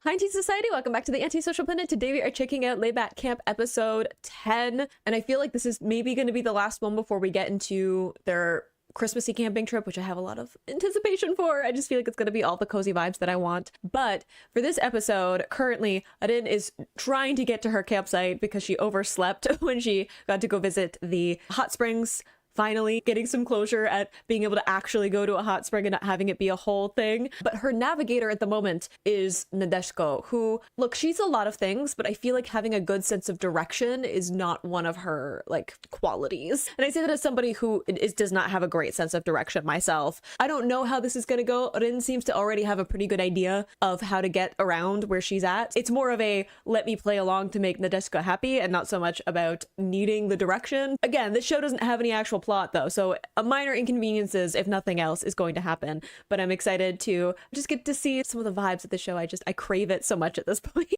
Hi, Tea Society. Welcome back to the Antisocial Planet. Today we are checking out Layback Camp episode 10. And I feel like this is maybe going to be the last one before we get into their Christmassy camping trip, which I have a lot of anticipation for. I just feel like it's going to be all the cozy vibes that I want. But for this episode, currently, Arin is trying to get to her campsite because she overslept when she got to go visit the hot springs. Finally getting some closure at being able to actually go to a hot spring and not having it be a whole thing. But her navigator at the moment is Nadeshiko, who, look, she's a lot of things, but I feel like having a good sense of direction is not one of her, like, qualities. And I say that as somebody who does not have a great sense of direction myself. I don't know how this is gonna go. Rin seems to already have a pretty good idea of how to get around where she's at. It's more of a let me play along to make Nadeshiko happy and not so much about needing the direction. Again, this show doesn't have any actual plot though, so a minor inconveniences, if nothing else, is going to happen. But I'm excited to just get to see some of the vibes of the show. I crave it so much at this point.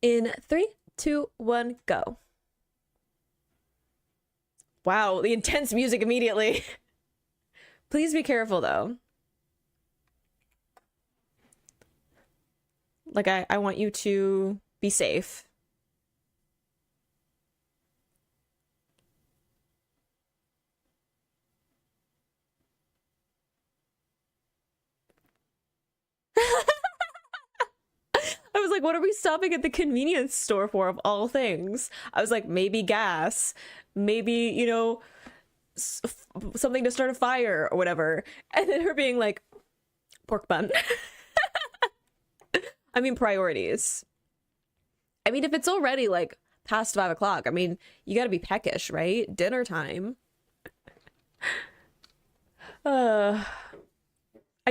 In 3, 2, 1, go. Wow, the intense music immediately. Please be careful though. Like I want you to be safe. I was like, what are we stopping at the convenience store for, of all things? I was like, maybe gas, maybe, you know, something to start a fire or whatever. And then her being like, pork bun. I mean, priorities. I mean, if it's already like past 5 o'clock, I mean, you gotta be peckish, right? Dinner time. I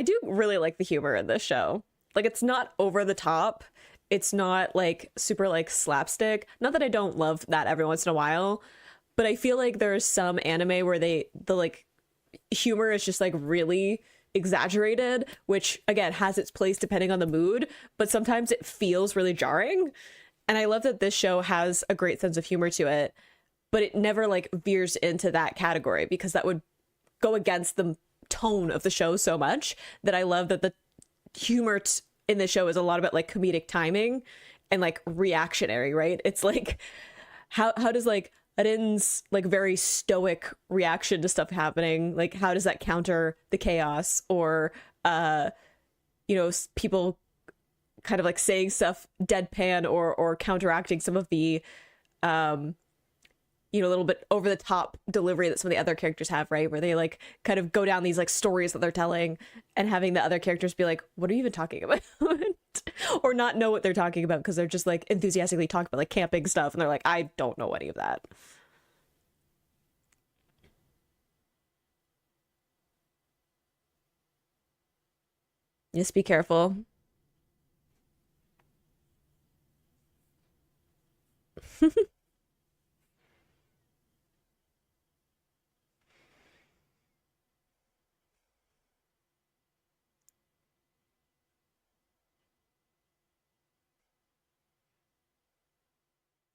do really like the humor in this show. Like, it's not over the top. It's not like super like slapstick. Not that I don't love that every once in a while, but I feel like there's some anime where the like humor is just like really exaggerated, which again has its place depending on the mood, but sometimes it feels really jarring. And I love that this show has a great sense of humor to it, but it never like veers into that category because that would go against the tone of the show so much that I love that the humor in the show is a lot about like comedic timing and like reactionary, right? It's like how does like Arin's like very stoic reaction to stuff happening, like how does that counter the chaos, or you know, people kind of like saying stuff deadpan or counteracting some of the you know, a little bit over the top delivery that some of the other characters have, right? Where they like kind of go down these like stories that they're telling and having the other characters be like, what are you even talking about? Or not know what they're talking about because they're just like enthusiastically talking about like camping stuff. And they're like, I don't know any of that. Just be careful.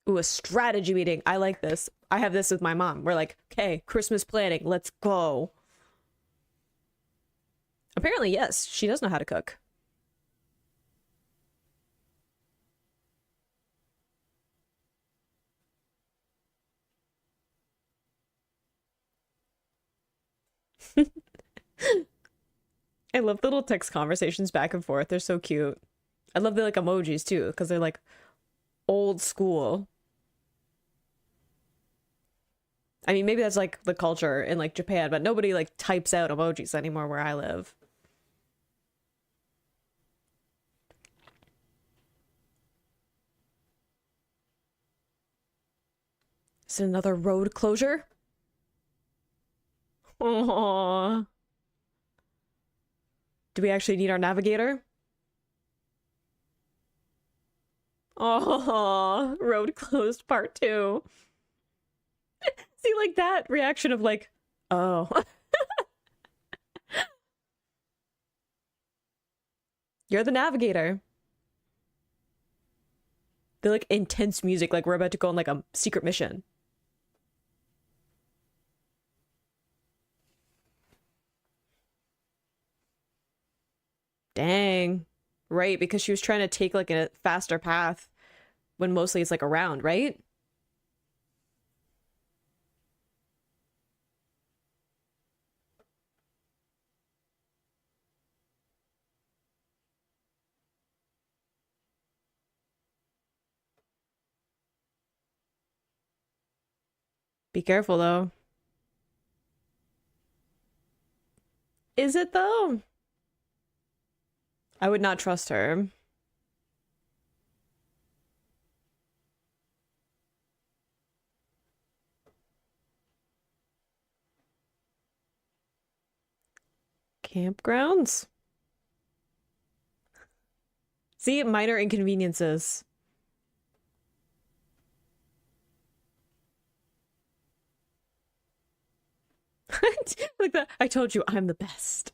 Ooh, a strategy meeting. I like this. I have this with my mom. We're like, okay, Christmas planning. Let's go. Apparently, yes, she does know how to cook. I love the little text conversations back and forth. They're so cute. I love the like emojis too, because they're like old school. I mean, maybe that's like the culture in like Japan, but nobody like types out emojis anymore where I live. Is it another road closure? Aww. Do we actually need our navigator? Oh, road closed part 2. See, like that reaction of like, oh. You're the navigator. The like intense music, like we're about to go on like a secret mission. Dang. Right, because she was trying to take like a faster path when mostly it's like around, right? Be careful though. Is it though? I would not trust her. Campgrounds? See, minor inconveniences. Like that. I told you I'm the best.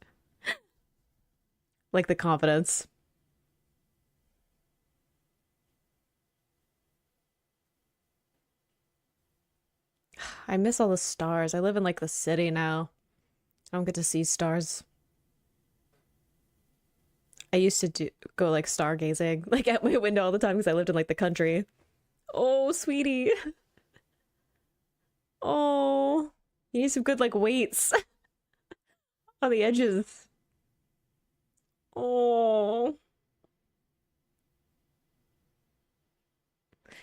Like the confidence. I miss all the stars. I live in like the city now. I don't get to see stars. I used to go like stargazing, like at my window all the time because I lived in like the country. Oh, sweetie. Oh, you need some good like weights on the edges. Oh,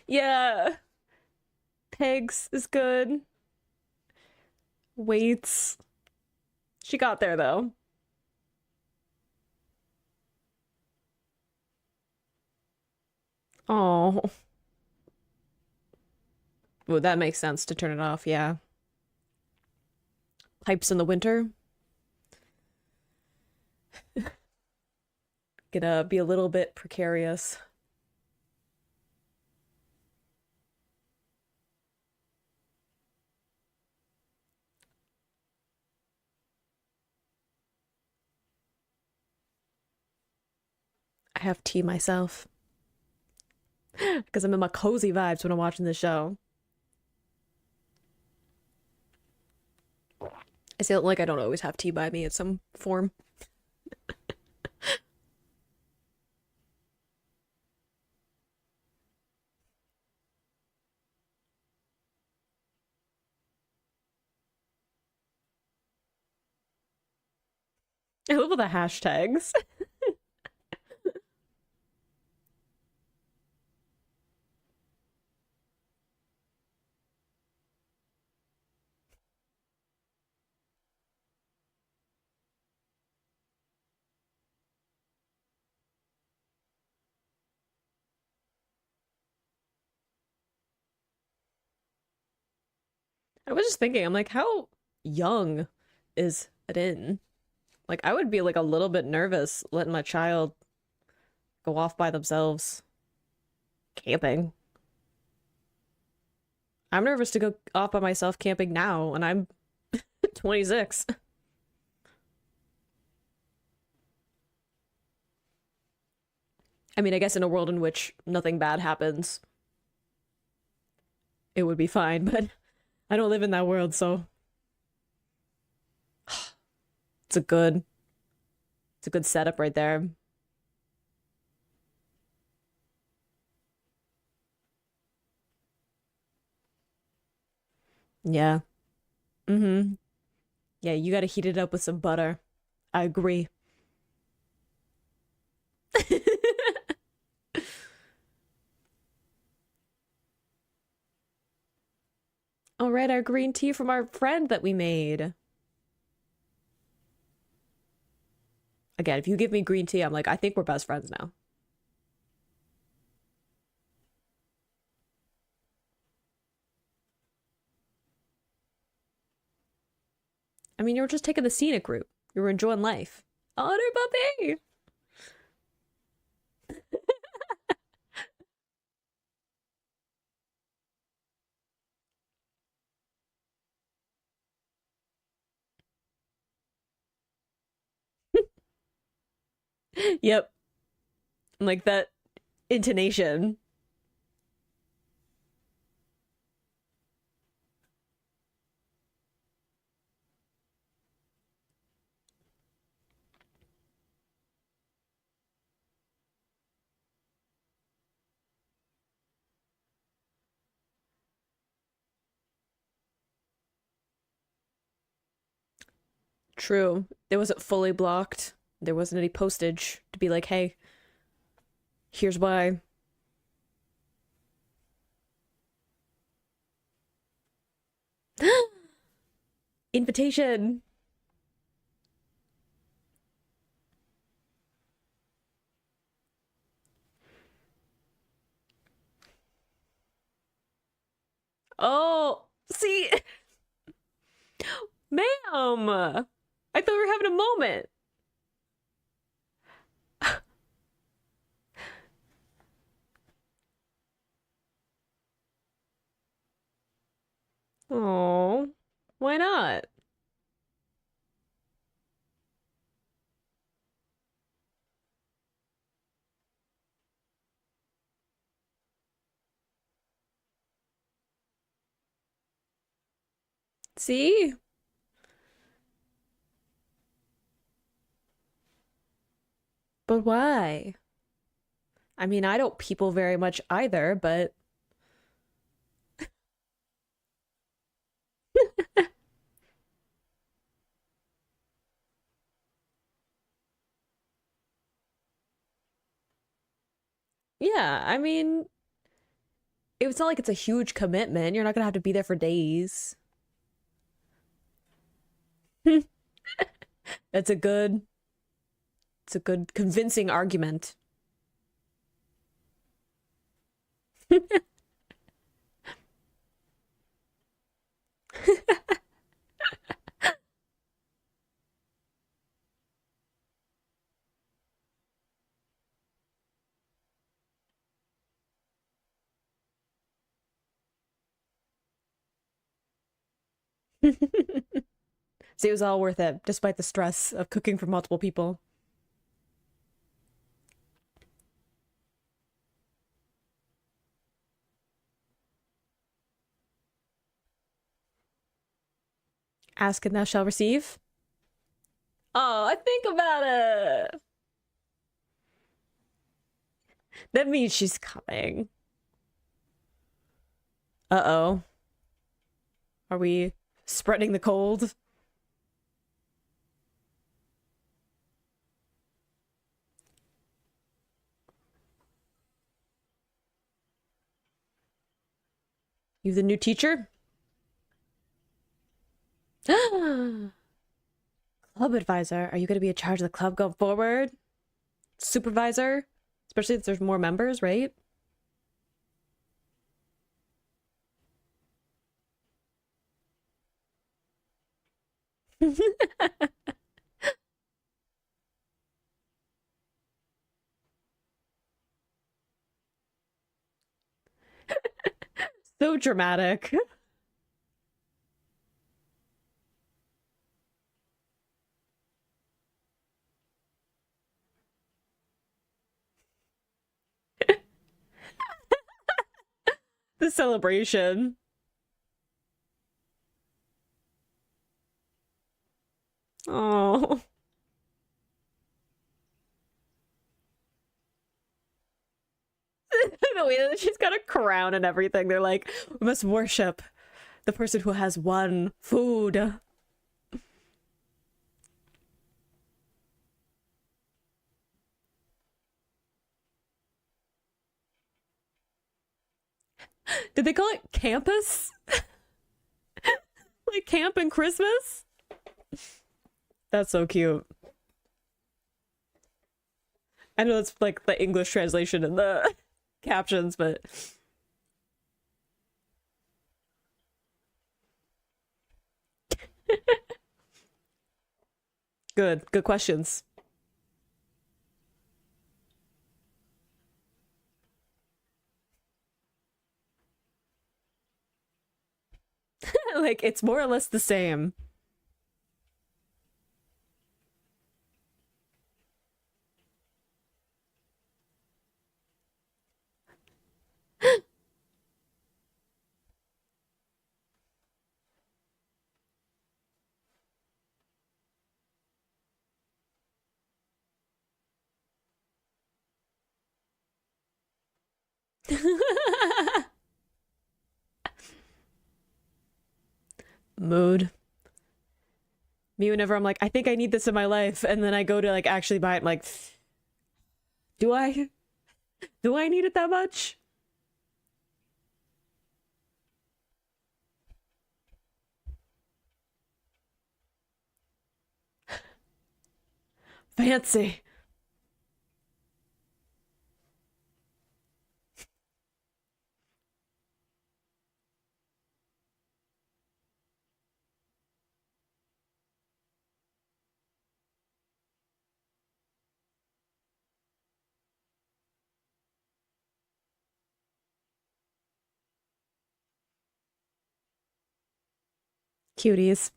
yeah. Pegs is good. Weights. She got there though. Oh, well, that makes sense to turn it off. Yeah. Pipes in the winter. Gonna be a little bit precarious. I have tea myself because I'm in my cozy vibes when I'm watching the show. I feel like I don't always have tea by me in some form. I love all the hashtags. I was just thinking, I'm like, how young is it in? Like, I would be like a little bit nervous letting my child go off by themselves camping. I'm nervous to go off by myself camping now, and I'm 26. I mean, I guess in a world in which nothing bad happens, it would be fine, but I don't live in that world, so it's a good it's a good setup right there. Yeah. Mm-hmm. Yeah, you gotta heat it up with some butter. I agree. All right, our green tea from our friend that we made. Again, if you give me green tea, I'm like, I think we're best friends now. I mean, you were just taking the scenic route. You were enjoying life. Otter puppy! Yep. Like that intonation. True. It wasn't fully blocked. There wasn't any postage to be like, hey, here's why. Invitation. Oh, see, ma'am. I thought we were having a moment. Oh, why not? See? But why? I mean, I don't people very much either, but yeah, I mean, it's not like it's a huge commitment. You're not gonna have to be there for days. That's a good, it's a good convincing argument. See, it was all worth it, despite the stress of cooking for multiple people. Ask and thou shall receive. Oh, I think about it. That means she's coming. Uh-oh. Are we spreading the cold? You the new teacher? Club advisor. Are you going to be in charge of the club going forward? Supervisor? Especially if there's more members, right? So dramatic. The celebration. Oh. The way that she's got a crown and everything. They're like, we must worship the person who has one food. Did they call it campus? Like camp and Christmas? That's so cute. I know it's like the English translation in the captions, but good questions. Like it's more or less the same. Mood. Me whenever I'm like, I think I need this in my life, and then I go to like actually buy it, I'm like, do I? Do I need it that much? Fancy. Cuties.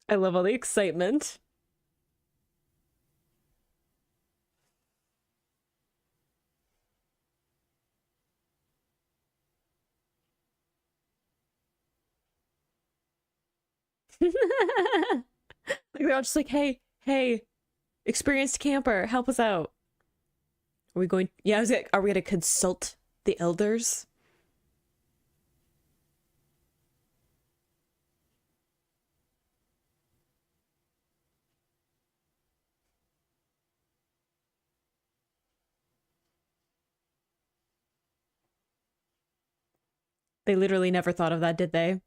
I love all the excitement. Like they're all just like, hey, experienced camper, help us out. Are we going? Yeah, I was like, are we gonna consult the elders? They literally never thought of that, did they?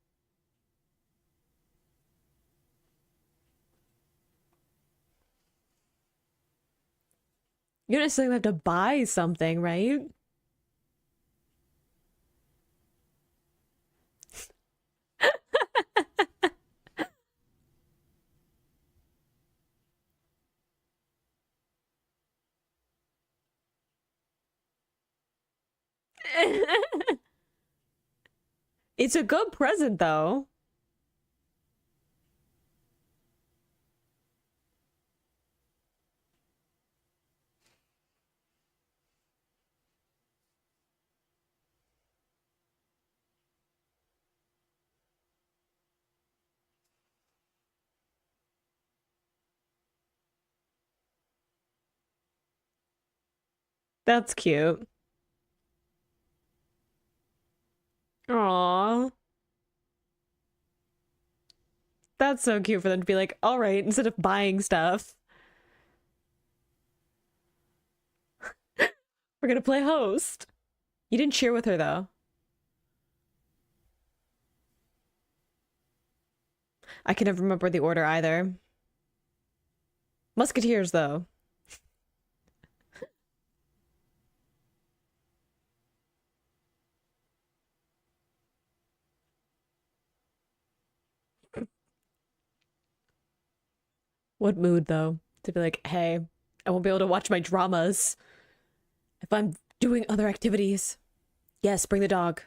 You don't necessarily have to buy something, right? It's a good present, though. That's cute. Aw, that's so cute for them to be like, all right, instead of buying stuff, we're gonna play host. You didn't cheer with her, though. I can never remember the order either. Musketeers, though. What mood, though? To be like, hey, I won't be able to watch my dramas if I'm doing other activities. Yes, bring the dog.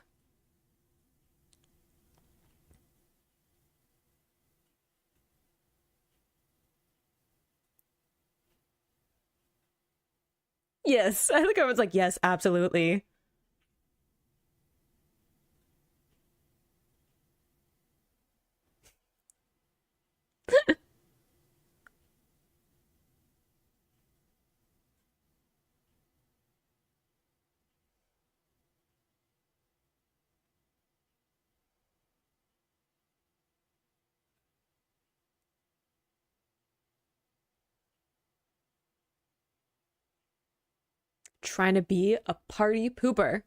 Yes, I think everyone's like, yes, absolutely. Trying to be a party pooper.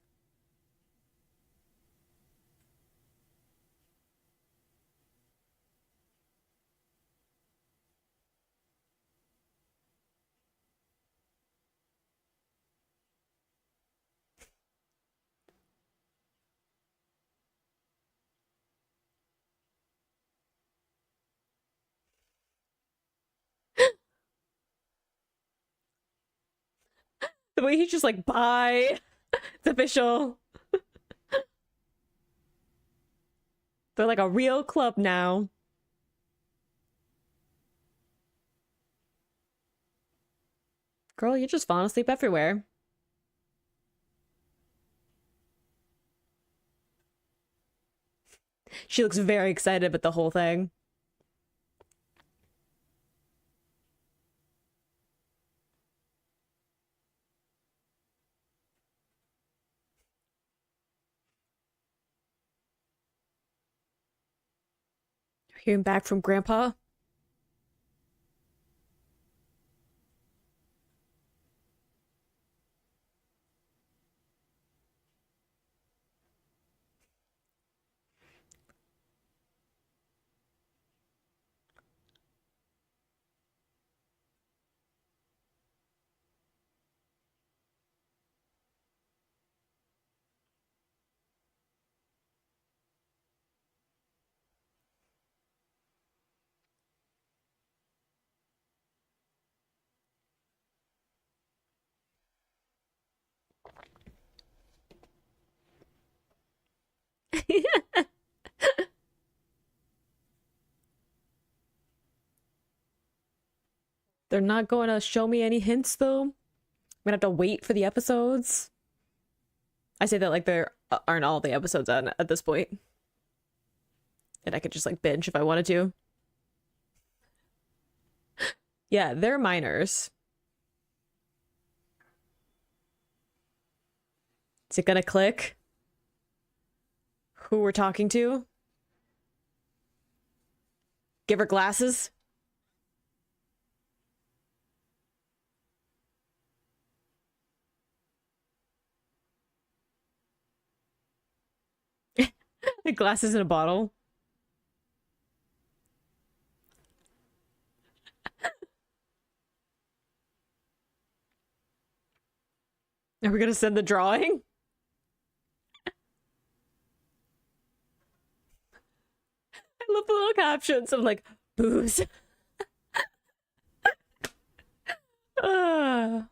The way he's just like, bye. It's official. They're like a real club now. Girl, you're just falling asleep everywhere. She looks very excited about the whole thing. Hearing back from Grandpa. They're not going to show me any hints, though. I'm gonna have to wait for the episodes. I say that like there aren't all the episodes on at this point. And I could just like binge if I wanted to. Yeah, they're minors. Is it gonna click? Who we're talking to? Give her glasses? The glasses in a bottle. Are we gonna send the drawing? I love the little captions of like, booze. I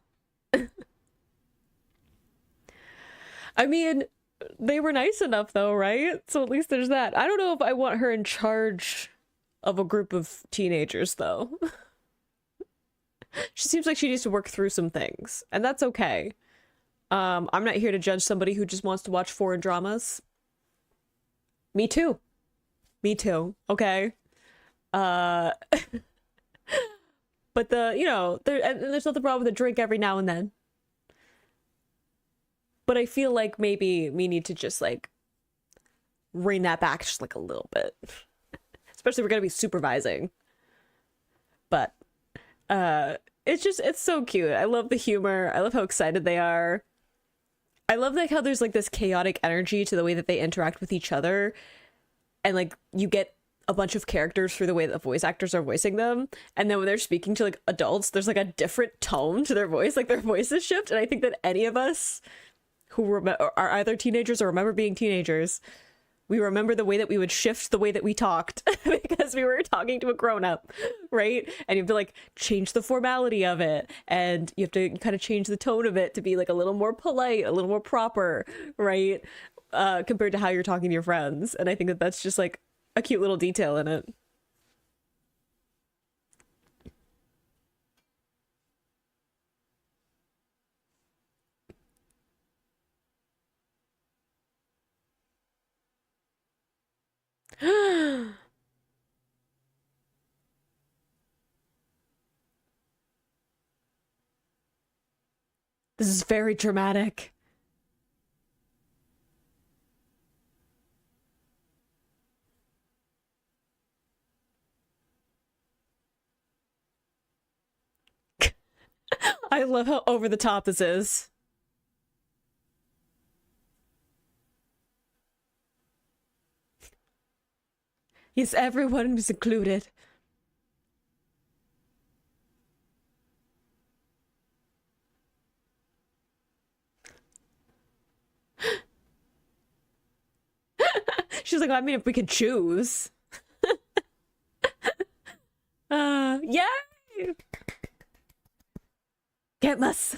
mean, they were nice enough though, right? So at least there's that. I don't know if I want her in charge of a group of teenagers though. She seems like she needs to work through some things, and that's okay. I'm not here to judge somebody who just wants to watch foreign dramas. Me too. Me too. Okay. But you know, there's nothing wrong with a drink every now and then. But I feel like maybe we need to just like rein that back just like a little bit. Especially if we're gonna be supervising. But it's so cute. I love the humor. I love how excited they are. I love like how there's like this chaotic energy to the way that they interact with each other. And like you get a bunch of characters through the way that the voice actors are voicing them, and then when they're speaking to like adults, there's like a different tone to their voice, like their voices shift. And I think that any of us who are either teenagers or remember being teenagers, we remember the way that we would shift the way that we talked because we were talking to a grown-up, right? And you have to like change the formality of it, and you have to kind of change the tone of it to be like a little more polite, a little more proper, right? Compared to how you're talking to your friends. And I think that that's just like a cute little detail in it. This is very dramatic. I love how over the top this is. Yes, everyone is included. She's like, I mean, if we could choose. Yay! Get us.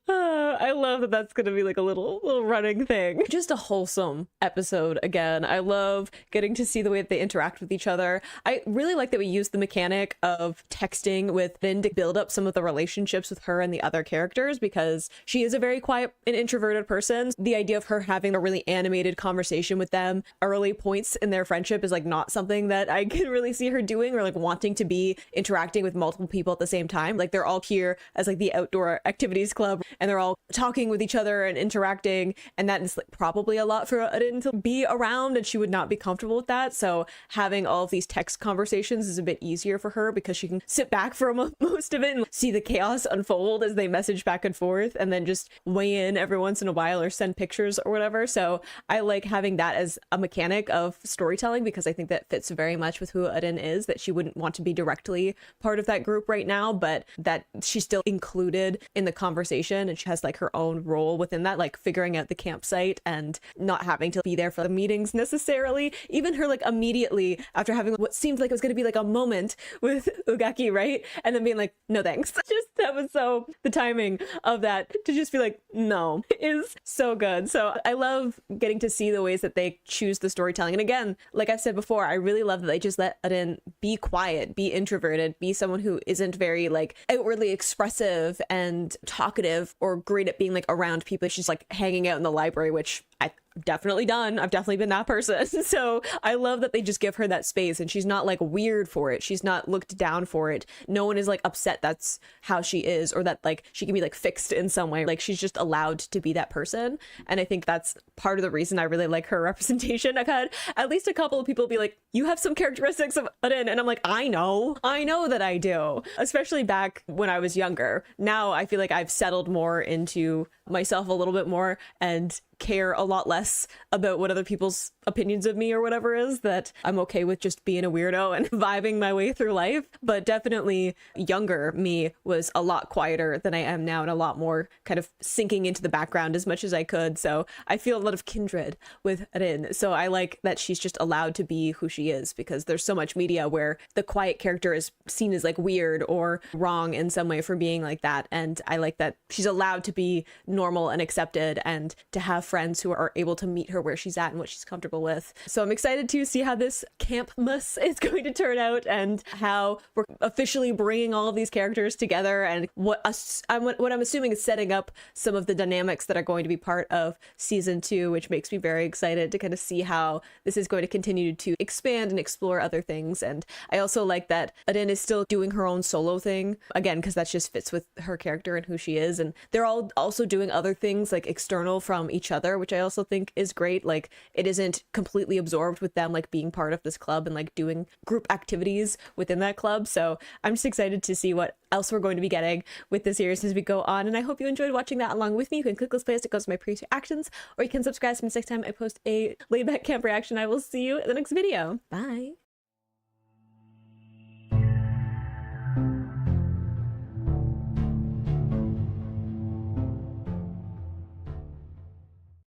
I love that that's gonna be like a little running thing. Just a wholesome episode again. I love getting to see the way that they interact with each other. I really like that we use the mechanic of texting with Vin to build up some of the relationships with her and the other characters, because she is a very quiet and introverted person. The idea of her having a really animated conversation with them early points in their friendship is like not something that I can really see her doing, or like wanting to be interacting with multiple people at the same time. Like they're all here as like the outdoor activities club, and they're all talking with each other and interacting, and that is like probably a lot for Arin to be around, and she would not be comfortable with that. So having all of these text conversations is a bit easier for her because she can sit back for most of it and see the chaos unfold as they message back and forth, and then just weigh in every once in a while or send pictures or whatever. So I like having that as a mechanic of storytelling because I think that fits very much with who Arin is, that she wouldn't want to be directly part of that group right now, but that she's still included in the conversation, and she has like her own role within that, like figuring out the campsite and not having to be there for the meetings necessarily. Even her like immediately after having what seemed like it was going to be like a moment with Ugaki, right? And then being like, no thanks. Just that was so, the timing of that to just be like, no, is so good. So I love getting to see the ways that they choose the storytelling. And again, like I've said before, I really love that they just let Arin be quiet, be introverted, be someone who isn't very like outwardly expressive and talkative or great at being like around people. She's like hanging out in the library, which I've definitely done. I've definitely been that person. So I love that they just give her that space, and she's not like weird for it. She's not looked down for it. No one is like upset that's how she is, or that like she can be like fixed in some way. Like she's just allowed to be that person. And I think that's part of the reason I really like her representation. I've had at least a couple of people be like, you have some characteristics of Arin, and I'm like, I know that I do, especially back when I was younger. Now I feel like I've settled more into myself a little bit more and care a lot less about what other people's opinions of me or whatever is, that I'm okay with just being a weirdo and vibing my way through life. But definitely younger me was a lot quieter than I am now, and a lot more kind of sinking into the background as much as I could. So I feel a lot of kindred with Rin. So I like that she's just allowed to be who she is, because there's so much media where the quiet character is seen as like weird or wrong in some way for being like that. And I like that she's allowed to be normal and accepted, and to have friends who are able to meet her where she's at and what she's comfortable with. So I'm excited to see how this campmas is going to turn out, and how we're officially bringing all of these characters together, and what I'm assuming is setting up some of the dynamics that are going to be part of season 2, which makes me very excited to kind of see how this is going to continue to expand and explore other things. And I also like that Arin is still doing her own solo thing, again, because that just fits with her character and who she is. And they're all also doing other things like external from each other, which I also think is great. Like it isn't completely absorbed with them like being part of this club and like doing group activities within that club. So I'm just excited to see what else we're going to be getting with the series as we go on, and I hope you enjoyed watching that along with me. You can click those plays to go to my previous reactions, or you can subscribe to me next time I post a laid back camp reaction. I will see you in the next video. Bye.